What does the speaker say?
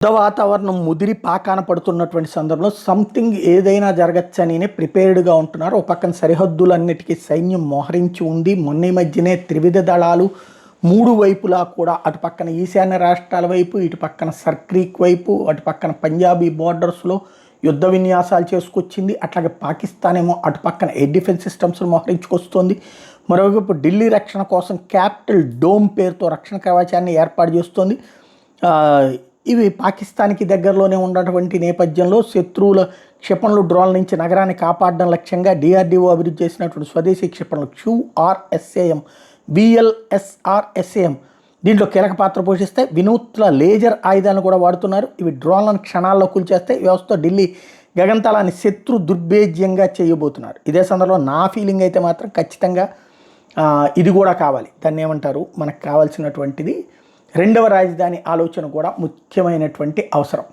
యుద్ధ వాతావరణం ముదిరి పాకాన పడుతున్నటువంటి సందర్భంలో సంథింగ్ ఏదైనా జరగచ్చని ప్రిపేర్డ్గా ఉంటున్నారు. ఒక పక్కన సరిహద్దులన్నిటికీ సైన్యం మోహరించి ఉంది. మొన్న మధ్యనే త్రివిధ దళాలు మూడు వైపులా కూడా అటు పక్కన ఈశాన్య రాష్ట్రాల వైపు, ఇటు పక్కన సర్క్రీక్ వైపు, అటు పక్కన పంజాబీ బోర్డర్స్లో యుద్ధ విన్యాసాలు చేసుకొచ్చింది. అట్లాగే పాకిస్తాన్ ఏమో అటు పక్కన ఎయిర్ డిఫెన్స్ సిస్టమ్స్ను మోహరించుకొస్తుంది. మరోవైపు ఢిల్లీ రక్షణ కోసం క్యాపిటల్ డోమ్ పేరుతో రక్షణ కవచాన్ని ఏర్పాటు చేస్తోంది. ఇవి పాకిస్తాన్కి దగ్గరలోనే ఉన్నటువంటి నేపథ్యంలో శత్రువుల క్షిపణులు డ్రోన్ల నుంచి నగరాన్ని కాపాడడం లక్ష్యంగా డిఆర్డీఓ అభివృద్ధి చేసినటువంటి స్వదేశీ క్షిపణులు QRSAM, VLSRSAM దీంట్లో కీలక పాత్ర పోషిస్తే వినూత్న లేజర్ ఆయుధాలను కూడా వాడుతున్నారు. ఇవి డ్రోన్లను క్షణాల్లో కూల్చేస్తే వ్యవస్థ ఢిల్లీ గగనతలాన్ని శత్రు దుర్భేద్యంగా చేయబోతున్నారు. ఇదే సందర్భంలో నా ఫీలింగ్ అయితే మాత్రం ఖచ్చితంగా ఇది కూడా కావాలి. దాన్ని ఏమంటారు, మనకు కావాల్సినటువంటిది రెండవ రాజధాని ఆలోచన కూడా ముఖ్యమైనటువంటి అవసరం.